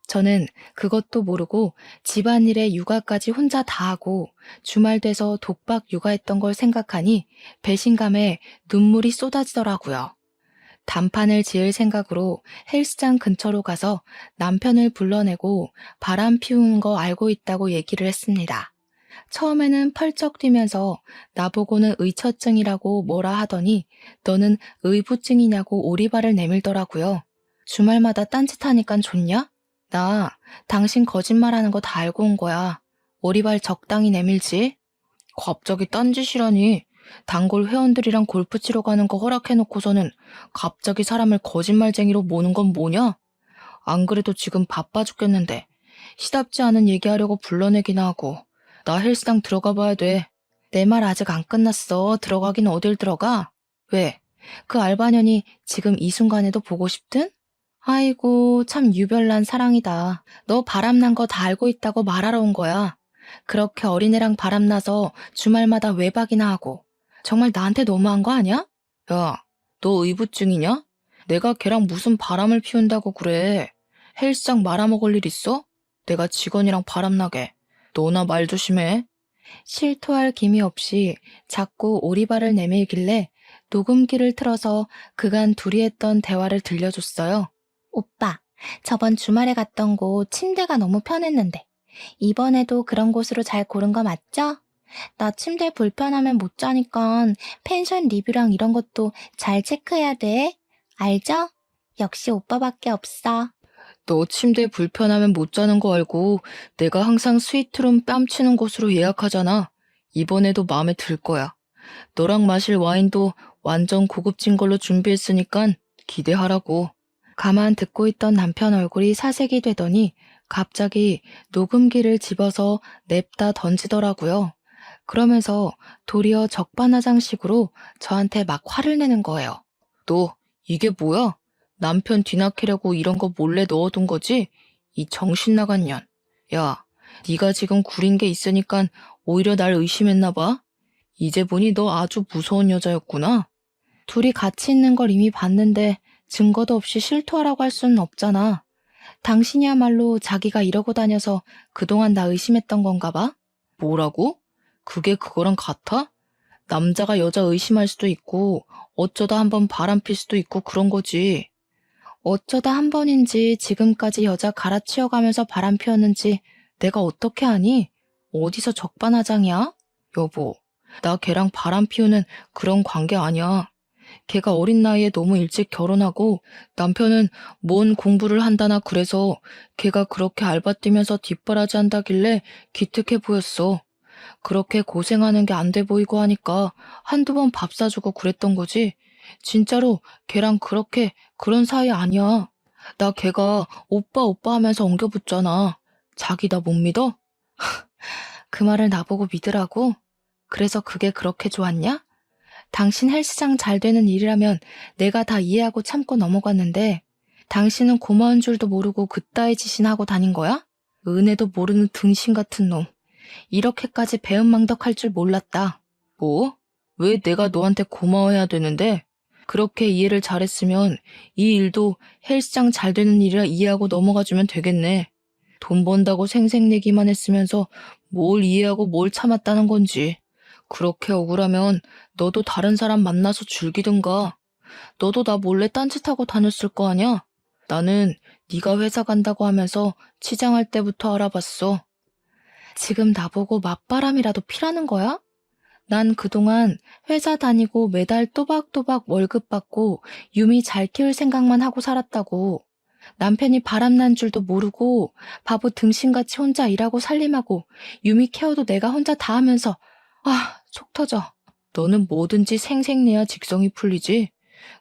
저는 그것도 모르고 집안일에 육아까지 혼자 다 하고 주말 돼서 독박 육아했던 걸 생각하니 배신감에 눈물이 쏟아지더라고요. 단판을 지을 생각으로 헬스장 근처로 가서 남편을 불러내고 바람 피우는 거 알고 있다고 얘기를 했습니다. 처음에는 펄쩍 뛰면서 나보고는 의처증이라고 뭐라 하더니 너는 의부증이냐고 오리발을 내밀더라고요. 주말마다 딴짓하니깐 좋냐? 나 당신 거짓말하는 거 다 알고 온 거야. 오리발 적당히 내밀지. 갑자기 딴짓이라니. 단골 회원들이랑 골프 치러 가는 거 허락해놓고서는 갑자기 사람을 거짓말쟁이로 모는 건 뭐냐? 안 그래도 지금 바빠 죽겠는데 시답지 않은 얘기하려고 불러내기나 하고. 나 헬스장 들어가 봐야 돼. 내 말 아직 안 끝났어. 들어가긴 어딜 들어가? 왜? 그 알바년이 지금 이 순간에도 보고 싶든? 아이고, 참 유별난 사랑이다. 너 바람난 거 다 알고 있다고 말하러 온 거야. 그렇게 어린애랑 바람나서 주말마다 외박이나 하고. 정말 나한테 너무한 거 아니야? 야, 너 의부증이냐? 내가 걔랑 무슨 바람을 피운다고 그래. 헬스장 말아먹을 일 있어? 내가 직원이랑 바람나게. 너나 말 조심해. 실토할 기미 없이 자꾸 오리발을 내밀길래 녹음기를 틀어서 그간 둘이 했던 대화를 들려줬어요. 오빠, 저번 주말에 갔던 곳 침대가 너무 편했는데 이번에도 그런 곳으로 잘 고른 거 맞죠? 나 침대 불편하면 못 자니까 펜션 리뷰랑 이런 것도 잘 체크해야 돼. 알죠? 역시 오빠밖에 없어. 너 침대 불편하면 못 자는 거 알고 내가 항상 스위트룸 뺨치는 곳으로 예약하잖아. 이번에도 마음에 들 거야. 너랑 마실 와인도 완전 고급진 걸로 준비했으니까 기대하라고. 가만 듣고 있던 남편 얼굴이 사색이 되더니 갑자기 녹음기를 집어서 냅다 던지더라고요. 그러면서 도리어 적반하장식으로 저한테 막 화를 내는 거예요. 너 이게 뭐야? 남편 뒤낚이려고 이런 거 몰래 넣어둔 거지? 이 정신 나간 년. 야, 네가 지금 구린 게 있으니까 오히려 날 의심했나 봐. 이제 보니 너 아주 무서운 여자였구나. 둘이 같이 있는 걸 이미 봤는데 증거도 없이 실토하라고 할 수는 없잖아. 당신이야말로 자기가 이러고 다녀서 그동안 나 의심했던 건가 봐? 뭐라고? 그게 그거랑 같아? 남자가 여자 의심할 수도 있고 어쩌다 한번 바람필 수도 있고 그런 거지. 어쩌다 한 번인지 지금까지 여자 갈아치워가면서 바람 피웠는지 내가 어떻게 아니? 어디서 적반하장이야? 여보, 나 걔랑 바람 피우는 그런 관계 아니야. 걔가 어린 나이에 너무 일찍 결혼하고 남편은 뭔 공부를 한다나 그래서 걔가 그렇게 알바 뛰면서 뒷바라지 한다길래 기특해 보였어. 그렇게 고생하는 게 안 돼 보이고 하니까 한두 번 밥 사주고 그랬던 거지. 진짜로 걔랑 그렇게 그런 사이 아니야. 나 걔가 오빠 오빠 하면서 엉겨붙잖아. 자기 나 못 믿어? 그 말을 나보고 믿으라고? 그래서 그게 그렇게 좋았냐? 당신 헬스장 잘 되는 일이라면 내가 다 이해하고 참고 넘어갔는데 당신은 고마운 줄도 모르고 그따위 짓이나 하고 다닌 거야? 은혜도 모르는 등신 같은 놈. 이렇게까지 배은망덕할 줄 몰랐다. 뭐? 왜 내가 너한테 고마워해야 되는데? 그렇게 이해를 잘했으면 이 일도 헬스장 잘 되는 일이라 이해하고 넘어가주면 되겠네. 돈 번다고 생색내기만 했으면서 뭘 이해하고 뭘 참았다는 건지. 그렇게 억울하면 너도 다른 사람 만나서 즐기든가. 너도 나 몰래 딴짓하고 다녔을 거 아냐? 나는 네가 회사 간다고 하면서 치장할 때부터 알아봤어. 지금 나보고 맞바람이라도 피라는 거야? 난 그동안 회사 다니고 매달 또박또박 월급 받고 유미 잘 키울 생각만 하고 살았다고. 남편이 바람난 줄도 모르고 바보 등신같이 혼자 일하고 살림하고 유미 케어도 내가 혼자 다 하면서 속 터져. 너는 뭐든지 생색내야 직성이 풀리지.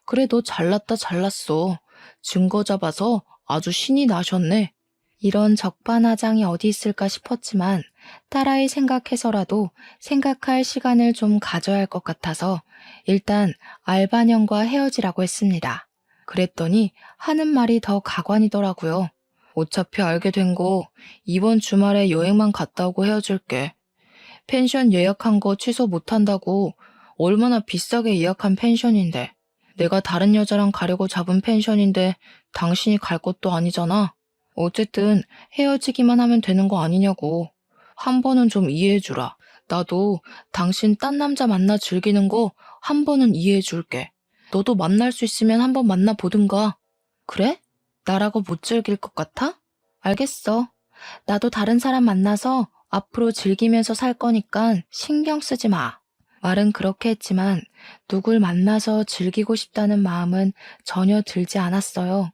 그래 너 잘났다 잘났어. 증거 잡아서 아주 신이 나셨네. 이런 적반하장이 어디 있을까 싶었지만 딸아이 생각해서라도 생각할 시간을 좀 가져야 할 것 같아서 일단 알바년과 헤어지라고 했습니다. 그랬더니 하는 말이 더 가관이더라고요. 어차피 알게 된 거 이번 주말에 여행만 갔다 오고 헤어질게. 펜션 예약한 거 취소 못한다고. 얼마나 비싸게 예약한 펜션인데. 내가 다른 여자랑 가려고 잡은 펜션인데 당신이 갈 것도 아니잖아. 어쨌든 헤어지기만 하면 되는 거 아니냐고. 한 번은 좀 이해해주라. 나도 당신 딴 남자 만나 즐기는 거 한 번은 이해해줄게. 너도 만날 수 있으면 한번 만나보든가. 그래? 나라고 못 즐길 것 같아? 알겠어. 나도 다른 사람 만나서 앞으로 즐기면서 살 거니까 신경 쓰지 마. 말은 그렇게 했지만 누굴 만나서 즐기고 싶다는 마음은 전혀 들지 않았어요.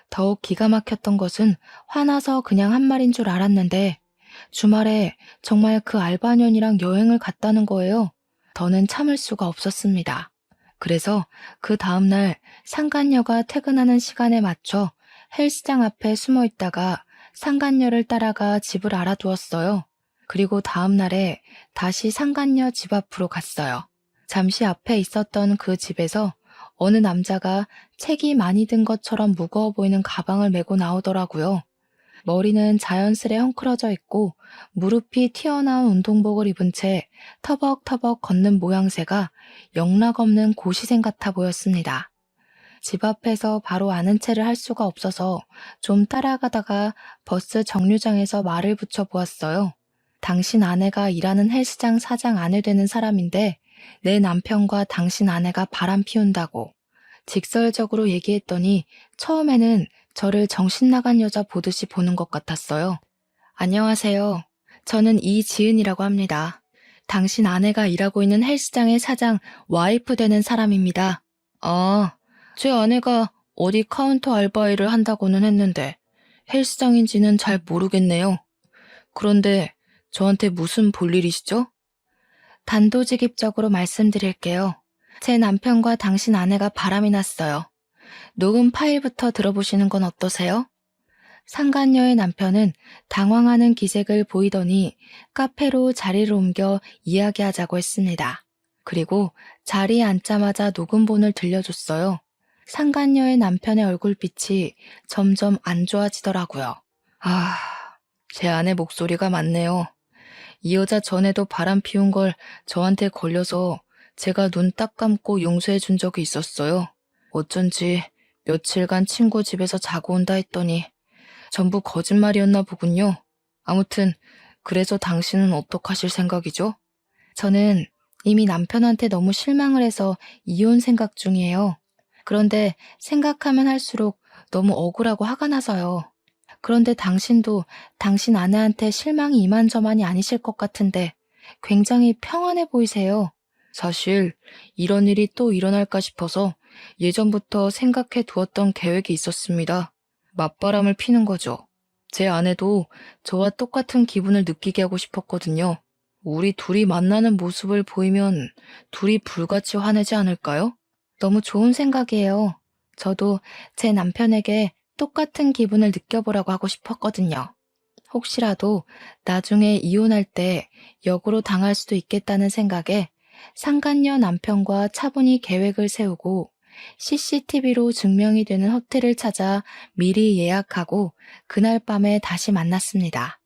더욱 기가 막혔던 것은 화나서 그냥 한 말인 줄 알았는데 주말에 정말 그 알바년이랑 여행을 갔다는 거예요. 더는 참을 수가 없었습니다. 그래서 그 다음날 상간녀가 퇴근하는 시간에 맞춰 헬스장 앞에 숨어 있다가 상간녀를 따라가 집을 알아두었어요. 그리고 다음날에 다시 상간녀 집 앞으로 갔어요. 잠시 앞에 있었던 그 집에서 어느 남자가 책이 많이 든 것처럼 무거워 보이는 가방을 메고 나오더라고요. 머리는 자연스레 헝클어져 있고 무릎이 튀어나온 운동복을 입은 채 터벅터벅 걷는 모양새가 영락없는 고시생 같아 보였습니다. 집 앞에서 바로 아는 체를 할 수가 없어서 좀 따라가다가 버스 정류장에서 말을 붙여보았어요. 당신 아내가 일하는 헬스장 사장 아내 되는 사람인데 내 남편과 당신 아내가 바람 피운다고. 직설적으로 얘기했더니 처음에는 저를 정신 나간 여자 보듯이 보는 것 같았어요. 안녕하세요. 저는 이지은이라고 합니다. 당신 아내가 일하고 있는 헬스장의 사장 와이프 되는 사람입니다. 아, 제 아내가 어디 카운터 알바 일을 한다고는 했는데 헬스장인지는 잘 모르겠네요. 그런데 저한테 무슨 볼일이시죠? 단도직입적으로 말씀드릴게요. 제 남편과 당신 아내가 바람이 났어요. 녹음 파일부터 들어보시는 건 어떠세요? 상간녀의 남편은 당황하는 기색을 보이더니 카페로 자리를 옮겨 이야기하자고 했습니다. 그리고 자리에 앉자마자 녹음본을 들려줬어요. 상간녀의 남편의 얼굴빛이 점점 안 좋아지더라고요. 아, 제 아내 목소리가 맞네요. 이 여자 전에도 바람 피운 걸 저한테 걸려서 제가 눈 딱 감고 용서해 준 적이 있었어요. 어쩐지 며칠간 친구 집에서 자고 온다 했더니 전부 거짓말이었나 보군요. 아무튼 그래서 당신은 어떡하실 생각이죠? 저는 이미 남편한테 너무 실망을 해서 이혼 생각 중이에요. 그런데 생각하면 할수록 너무 억울하고 화가 나서요. 그런데 당신도 당신 아내한테 실망이 이만저만이 아니실 것 같은데 굉장히 평안해 보이세요. 사실 이런 일이 또 일어날까 싶어서 예전부터 생각해 두었던 계획이 있었습니다. 맞바람을 피는 거죠. 제 아내도 저와 똑같은 기분을 느끼게 하고 싶었거든요. 우리 둘이 만나는 모습을 보이면 둘이 불같이 화내지 않을까요? 너무 좋은 생각이에요. 저도 제 남편에게 똑같은 기분을 느껴보라고 하고 싶었거든요. 혹시라도 나중에 이혼할 때 역으로 당할 수도 있겠다는 생각에 상간녀 남편과 차분히 계획을 세우고 CCTV로 증명이 되는 호텔을 찾아 미리 예약하고 그날 밤에 다시 만났습니다.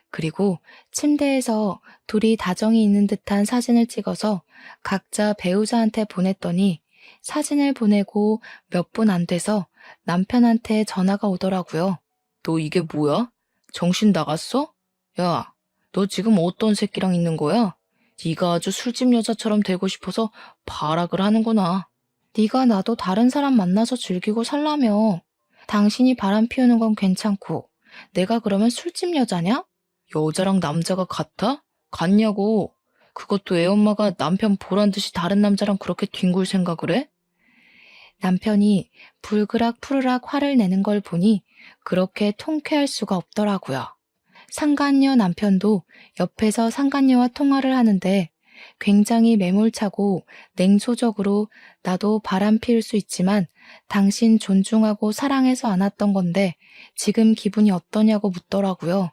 그리고 침대에서 둘이 다정이 있는 듯한 사진을 찍어서 각자 배우자한테 보냈더니 사진을 보내고 몇 분 안 돼서 남편한테 전화가 오더라고요. 너 이게 뭐야? 정신 나갔어? 야, 너 지금 어떤 새끼랑 있는 거야? 네가 아주 술집 여자처럼 되고 싶어서 발악을 하는구나. 네가 나도 다른 사람 만나서 즐기고 살라며. 당신이 바람 피우는 건 괜찮고 내가 그러면 술집 여자냐? 여자랑 남자가 같아? 같냐고. 그것도 애 엄마가 남편 보란 듯이 다른 남자랑 그렇게 뒹굴 생각을 해? 남편이 불그락 푸르락 화를 내는 걸 보니 그렇게 통쾌할 수가 없더라고요. 상간녀 남편도 옆에서 상간녀와 통화를 하는데 굉장히 매몰차고 냉소적으로 나도 바람 피울 수 있지만 당신 존중하고 사랑해서 안았던 건데 지금 기분이 어떠냐고 묻더라고요.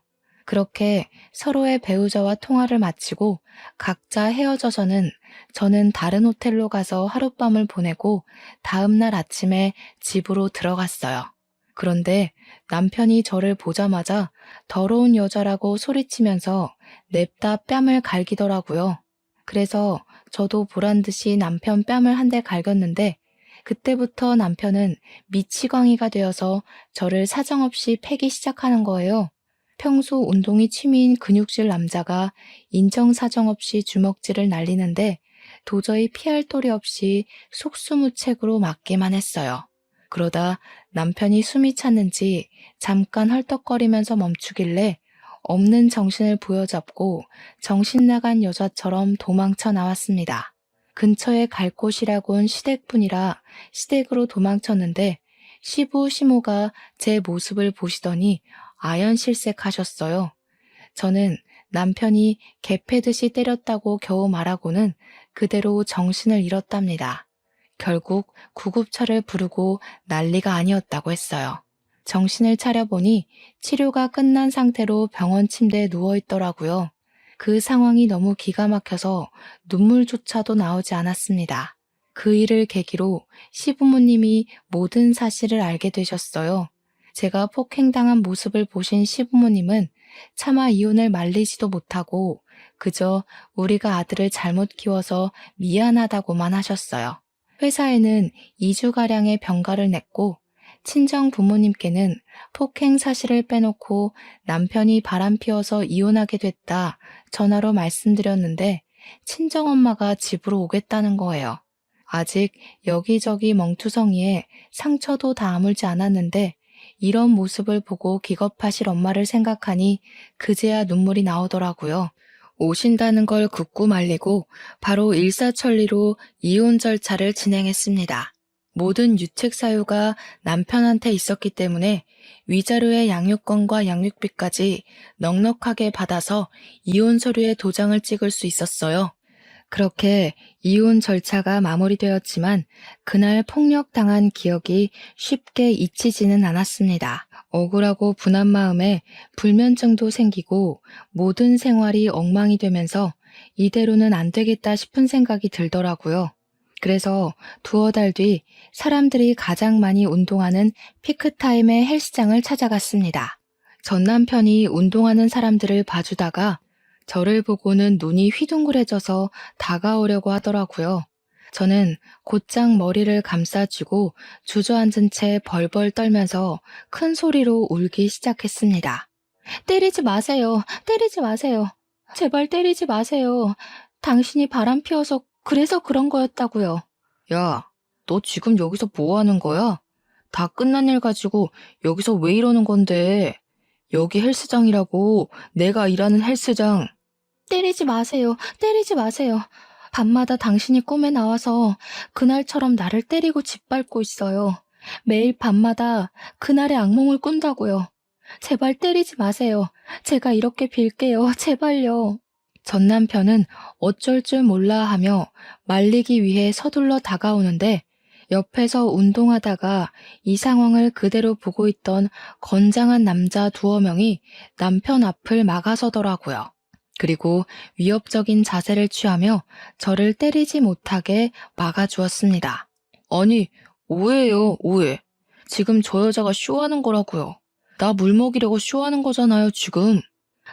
그렇게 서로의 배우자와 통화를 마치고 각자 헤어져서는 저는 다른 호텔로 가서 하룻밤을 보내고 다음날 아침에 집으로 들어갔어요. 그런데 남편이 저를 보자마자 더러운 여자라고 소리치면서 냅다 뺨을 갈기더라고요. 그래서 저도 보란 듯이 남편 뺨을 한 대 갈겼는데 그때부터 남편은 미치광이가 되어서 저를 사정없이 패기 시작하는 거예요. 평소 운동이 취미인 근육질 남자가 인정사정 없이 주먹질을 날리는데 도저히 피할 도리 없이 속수무책으로 맞기만 했어요. 그러다 남편이 숨이 찼는지 잠깐 헐떡거리면서 멈추길래 없는 정신을 부여잡고 정신 나간 여자처럼 도망쳐 나왔습니다. 근처에 갈 곳이라곤 시댁뿐이라 시댁으로 도망쳤는데 시부 시모가 제 모습을 보시더니 아연실색하셨어요. 저는 남편이 개 패듯이 때렸다고 겨우 말하고는 그대로 정신을 잃었답니다. 결국 구급차를 부르고 난리가 아니었다고 했어요. 정신을 차려보니 치료가 끝난 상태로 병원 침대에 누워있더라고요. 그 상황이 너무 기가 막혀서 눈물조차도 나오지 않았습니다. 그 일을 계기로 시부모님이 모든 사실을 알게 되셨어요. 제가 폭행당한 모습을 보신 시부모님은 차마 이혼을 말리지도 못하고 그저 우리가 아들을 잘못 키워서 미안하다고만 하셨어요. 회사에는 2주가량의 병가를 냈고 친정 부모님께는 폭행 사실을 빼놓고 남편이 바람피워서 이혼하게 됐다 전화로 말씀드렸는데 친정엄마가 집으로 오겠다는 거예요. 아직 여기저기 멍투성이에 상처도 다 아물지 않았는데 이런 모습을 보고 기겁하실 엄마를 생각하니 그제야 눈물이 나오더라고요. 오신다는 걸 굳고 말리고 바로 일사천리로 이혼 절차를 진행했습니다. 모든 유책 사유가 남편한테 있었기 때문에 위자료의 양육권과 양육비까지 넉넉하게 받아서 이혼 서류에 도장을 찍을 수 있었어요. 그렇게 이혼 절차가 마무리되었지만 그날 폭력당한 기억이 쉽게 잊히지는 않았습니다. 억울하고 분한 마음에 불면증도 생기고 모든 생활이 엉망이 되면서 이대로는 안 되겠다 싶은 생각이 들더라고요. 그래서 두어 달 뒤 사람들이 가장 많이 운동하는 피크타임의 헬스장을 찾아갔습니다. 전 남편이 운동하는 사람들을 봐주다가 저를 보고는 눈이 휘둥그레져서 다가오려고 하더라고요. 저는 곧장 머리를 감싸쥐고 주저앉은 채 벌벌 떨면서 큰 소리로 울기 시작했습니다. 때리지 마세요. 때리지 마세요. 제발 때리지 마세요. 당신이 바람 피워서 그래서 그런 거였다고요. 야, 너 지금 여기서 뭐 하는 거야? 다 끝난 일 가지고 여기서 왜 이러는 건데? 여기 헬스장이라고, 내가 일하는 헬스장. 때리지 마세요. 때리지 마세요. 밤마다 당신이 꿈에 나와서 그날처럼 나를 때리고 짓밟고 있어요. 매일 밤마다 그날의 악몽을 꾼다고요. 제발 때리지 마세요. 제가 이렇게 빌게요. 제발요. 전 남편은 어쩔 줄 몰라 하며 말리기 위해 서둘러 다가오는데 옆에서 운동하다가 이 상황을 그대로 보고 있던 건장한 남자 두어 명이 남편 앞을 막아서더라고요. 그리고 위협적인 자세를 취하며 저를 때리지 못하게 막아주었습니다. 아니, 오해예요, 오해. 지금 저 여자가 쇼하는 거라고요. 나 물 먹이려고 쇼하는 거잖아요, 지금.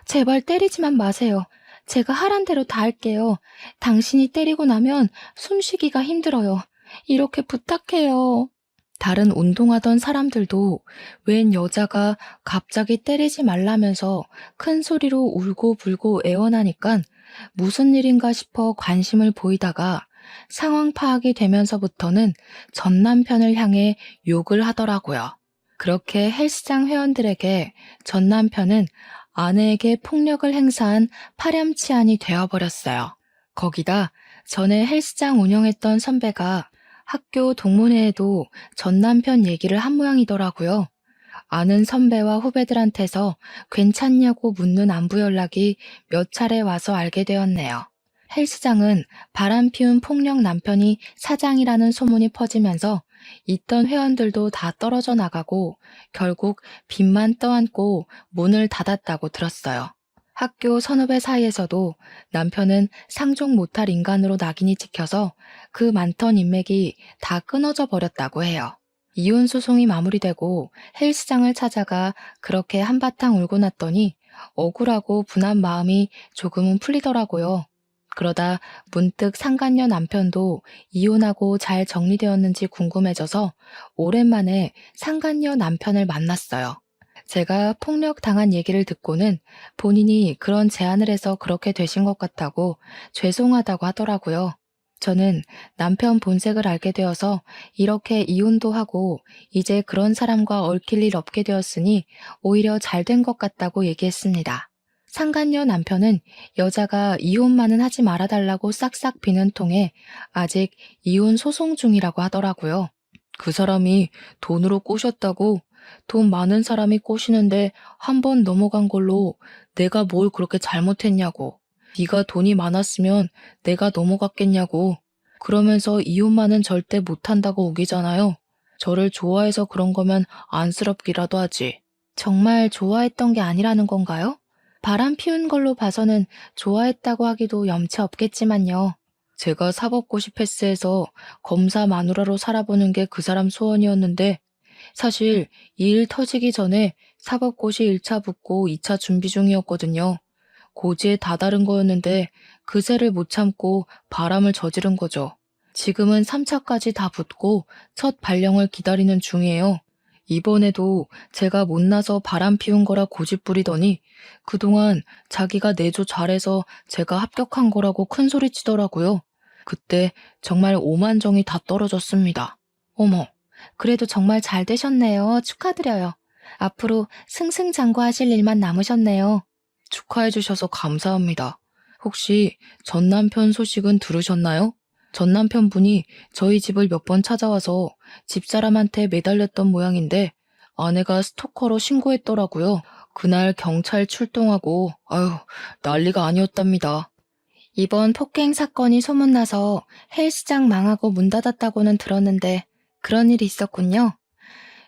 제발 때리지만 마세요. 제가 하란 대로 다 할게요. 당신이 때리고 나면 숨쉬기가 힘들어요. 이렇게 부탁해요. 다른 운동하던 사람들도 웬 여자가 갑자기 때리지 말라면서 큰 소리로 울고 불고 애원하니까 무슨 일인가 싶어 관심을 보이다가 상황 파악이 되면서부터는 전 남편을 향해 욕을 하더라고요. 그렇게 헬스장 회원들에게 전 남편은 아내에게 폭력을 행사한 파렴치한이 되어버렸어요. 거기다 전에 헬스장 운영했던 선배가 학교 동문회에도 전 남편 얘기를 한 모양이더라고요. 아는 선배와 후배들한테서 괜찮냐고 묻는 안부 연락이 몇 차례 와서 알게 되었네요. 헬스장은 바람 피운 폭력 남편이 사장이라는 소문이 퍼지면서 있던 회원들도 다 떨어져 나가고 결국 빚만 떠안고 문을 닫았다고 들었어요. 학교 선후배 사이에서도 남편은 상종 못할 인간으로 낙인이 찍혀서 그 많던 인맥이 다 끊어져 버렸다고 해요. 이혼 소송이 마무리되고 헬스장을 찾아가 그렇게 한바탕 울고 났더니 억울하고 분한 마음이 조금은 풀리더라고요. 그러다 문득 상간녀 남편도 이혼하고 잘 정리되었는지 궁금해져서 오랜만에 상간녀 남편을 만났어요. 제가 폭력 당한 얘기를 듣고는 본인이 그런 제안을 해서 그렇게 되신 것 같다고 죄송하다고 하더라고요. 저는 남편 본색을 알게 되어서 이렇게 이혼도 하고 이제 그런 사람과 얽힐 일 없게 되었으니 오히려 잘 된 것 같다고 얘기했습니다. 상간녀 남편은 여자가 이혼만은 하지 말아달라고 싹싹 비는 통에 아직 이혼 소송 중이라고 하더라고요. 그 사람이 돈으로 꼬셨다고. 돈 많은 사람이 꼬시는데 한 번 넘어간 걸로 내가 뭘 그렇게 잘못했냐고. 네가 돈이 많았으면 내가 넘어갔겠냐고. 그러면서 이혼만은 절대 못한다고 우기잖아요. 저를 좋아해서 그런 거면 안쓰럽기라도 하지. 정말 좋아했던 게 아니라는 건가요? 바람 피운 걸로 봐서는 좋아했다고 하기도 염치 없겠지만요. 제가 사법고시 패스해서 검사 마누라로 살아보는 게 그 사람 소원이었는데 사실 이 일 터지기 전에 사법고시 1차 붙고 2차 준비 중이었거든요. 고지에 다다른 거였는데 그새를 못 참고 바람을 저지른 거죠. 지금은 3차까지 다 붙고 첫 발령을 기다리는 중이에요. 이번에도 제가 못나서 바람 피운 거라 고집부리더니 그동안 자기가 내조 잘해서 제가 합격한 거라고 큰소리 치더라고요. 그때 정말 오만정이 다 떨어졌습니다. 어머, 그래도 정말 잘 되셨네요. 축하드려요. 앞으로 승승장구하실 일만 남으셨네요. 축하해 주셔서 감사합니다. 혹시 전 남편 소식은 들으셨나요? 전 남편분이 저희 집을 몇 번 찾아와서 집사람한테 매달렸던 모양인데 아내가 스토커로 신고했더라고요. 그날 경찰 출동하고 아유 난리가 아니었답니다. 이번 폭행 사건이 소문나서 헬스장 망하고 문 닫았다고는 들었는데 그런 일이 있었군요.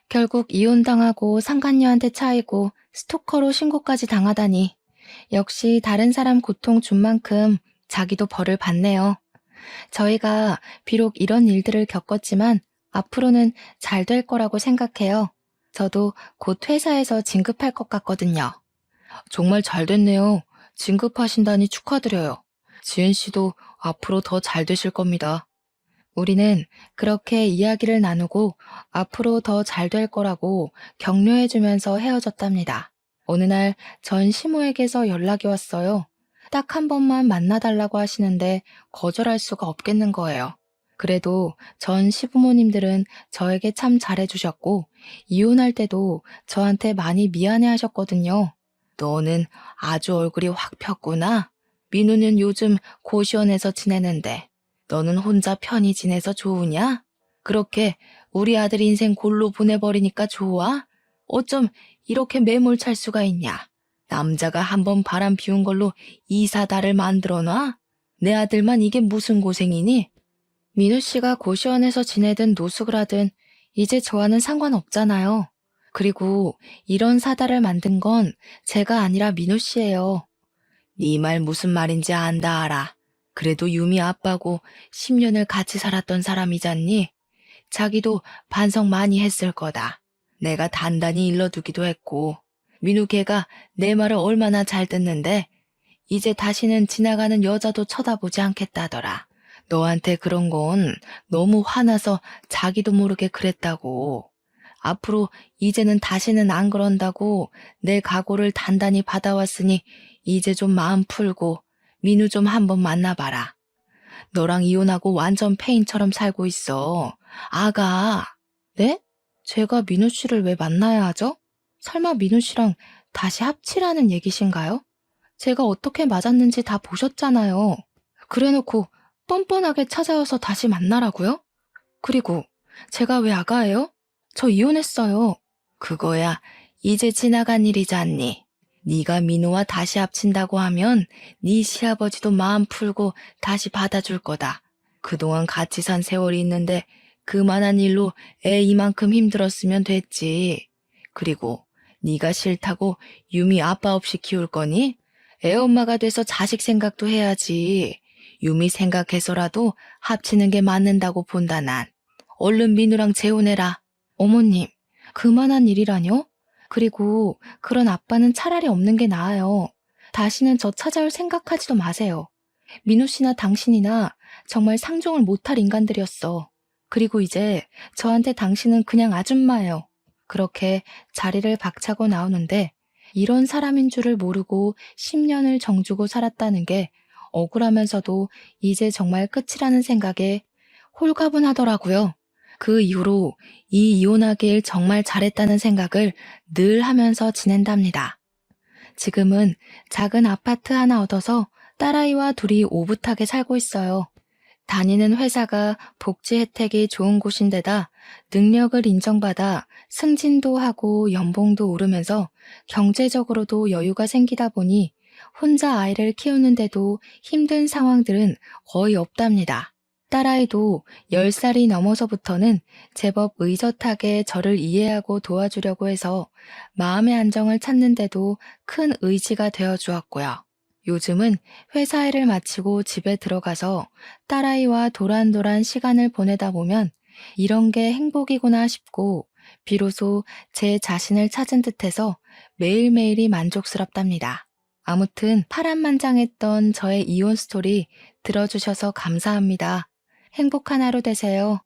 결국 이혼당하고 상간녀한테 차이고 스토커로 신고까지 당하다니. 역시 다른 사람 고통 준 만큼 자기도 벌을 받네요. 저희가 비록 이런 일들을 겪었지만 앞으로는 잘 될 거라고 생각해요. 저도 곧 회사에서 진급할 것 같거든요. 정말 잘 됐네요. 진급하신다니 축하드려요. 지은 씨도 앞으로 더 잘 되실 겁니다. 우리는 그렇게 이야기를 나누고 앞으로 더 잘 될 거라고 격려해주면서 헤어졌답니다. 어느 날 전 시모에게서 연락이 왔어요. 딱 한 번만 만나달라고 하시는데 거절할 수가 없겠는 거예요. 그래도 전 시부모님들은 저에게 참 잘해주셨고 이혼할 때도 저한테 많이 미안해 하셨거든요. 너는 아주 얼굴이 확 폈구나. 민우는 요즘 고시원에서 지내는데 너는 혼자 편히 지내서 좋으냐? 그렇게 우리 아들 인생 골로 보내버리니까 좋아? 어쩜 이렇게 매몰찰 수가 있냐? 남자가 한번 바람 피운 걸로 이사다를 만들어놔? 내 아들만 이게 무슨 고생이니? 민우 씨가 고시원에서 지내든 노숙을 하든 이제 저와는 상관없잖아요. 그리고 이런 사다를 만든 건 제가 아니라 민우 씨예요. 네 말 무슨 말인지 안다 알아. 그래도 유미 아빠고 10년을 같이 살았던 사람이잖니? 자기도 반성 많이 했을 거다. 내가 단단히 일러두기도 했고 민우 걔가 내 말을 얼마나 잘 듣는데 이제 다시는 지나가는 여자도 쳐다보지 않겠다더라. 너한테 그런 건 너무 화나서 자기도 모르게 그랬다고. 앞으로 이제는 다시는 안 그런다고 내 각오를 단단히 받아왔으니 이제 좀 마음 풀고 민우 좀 한번 만나봐라. 너랑 이혼하고 완전 페인처럼 살고 있어. 아가. 네? 제가 민우 씨를 왜 만나야 하죠? 설마 민우 씨랑 다시 합치라는 얘기신가요? 제가 어떻게 맞았는지 다 보셨잖아요. 그래놓고 뻔뻔하게 찾아와서 다시 만나라고요? 그리고 제가 왜 아가예요? 저 이혼했어요. 그거야 이제 지나간 일이잖니. 네가 민우와 다시 합친다고 하면 네 시아버지도 마음 풀고 다시 받아줄 거다. 그동안 같이 산 세월이 있는데 그만한 일로 애 이만큼 힘들었으면 됐지. 그리고 네가 싫다고 유미 아빠 없이 키울 거니? 애 엄마가 돼서 자식 생각도 해야지. 유미 생각해서라도 합치는 게 맞는다고 본다 난. 얼른 민우랑 재혼해라. 어머님, 그만한 일이라뇨? 그리고 그런 아빠는 차라리 없는 게 나아요. 다시는 저 찾아올 생각하지도 마세요. 민우 씨나 당신이나 정말 상종을 못할 인간들이었어. 그리고 이제 저한테 당신은 그냥 아줌마예요. 그렇게 자리를 박차고 나오는데 이런 사람인 줄을 모르고 10년을 정주고 살았다는 게 억울하면서도 이제 정말 끝이라는 생각에 홀가분하더라고요. 그 이후로 이 이혼하길 정말 잘했다는 생각을 늘 하면서 지낸답니다. 지금은 작은 아파트 하나 얻어서 딸아이와 둘이 오붓하게 살고 있어요. 다니는 회사가 복지 혜택이 좋은 곳인데다 능력을 인정받아 승진도 하고 연봉도 오르면서 경제적으로도 여유가 생기다 보니 혼자 아이를 키우는데도 힘든 상황들은 거의 없답니다. 딸아이도 10살이 넘어서부터는 제법 의젓하게 저를 이해하고 도와주려고 해서 마음의 안정을 찾는데도 큰 의지가 되어 주었고요. 요즘은 회사 일을 마치고 집에 들어가서 딸아이와 도란도란 시간을 보내다 보면 이런 게 행복이구나 싶고 비로소 제 자신을 찾은 듯해서 매일매일이 만족스럽답니다. 아무튼 파란만장했던 저의 이혼 스토리 들어주셔서 감사합니다. 행복한 하루 되세요.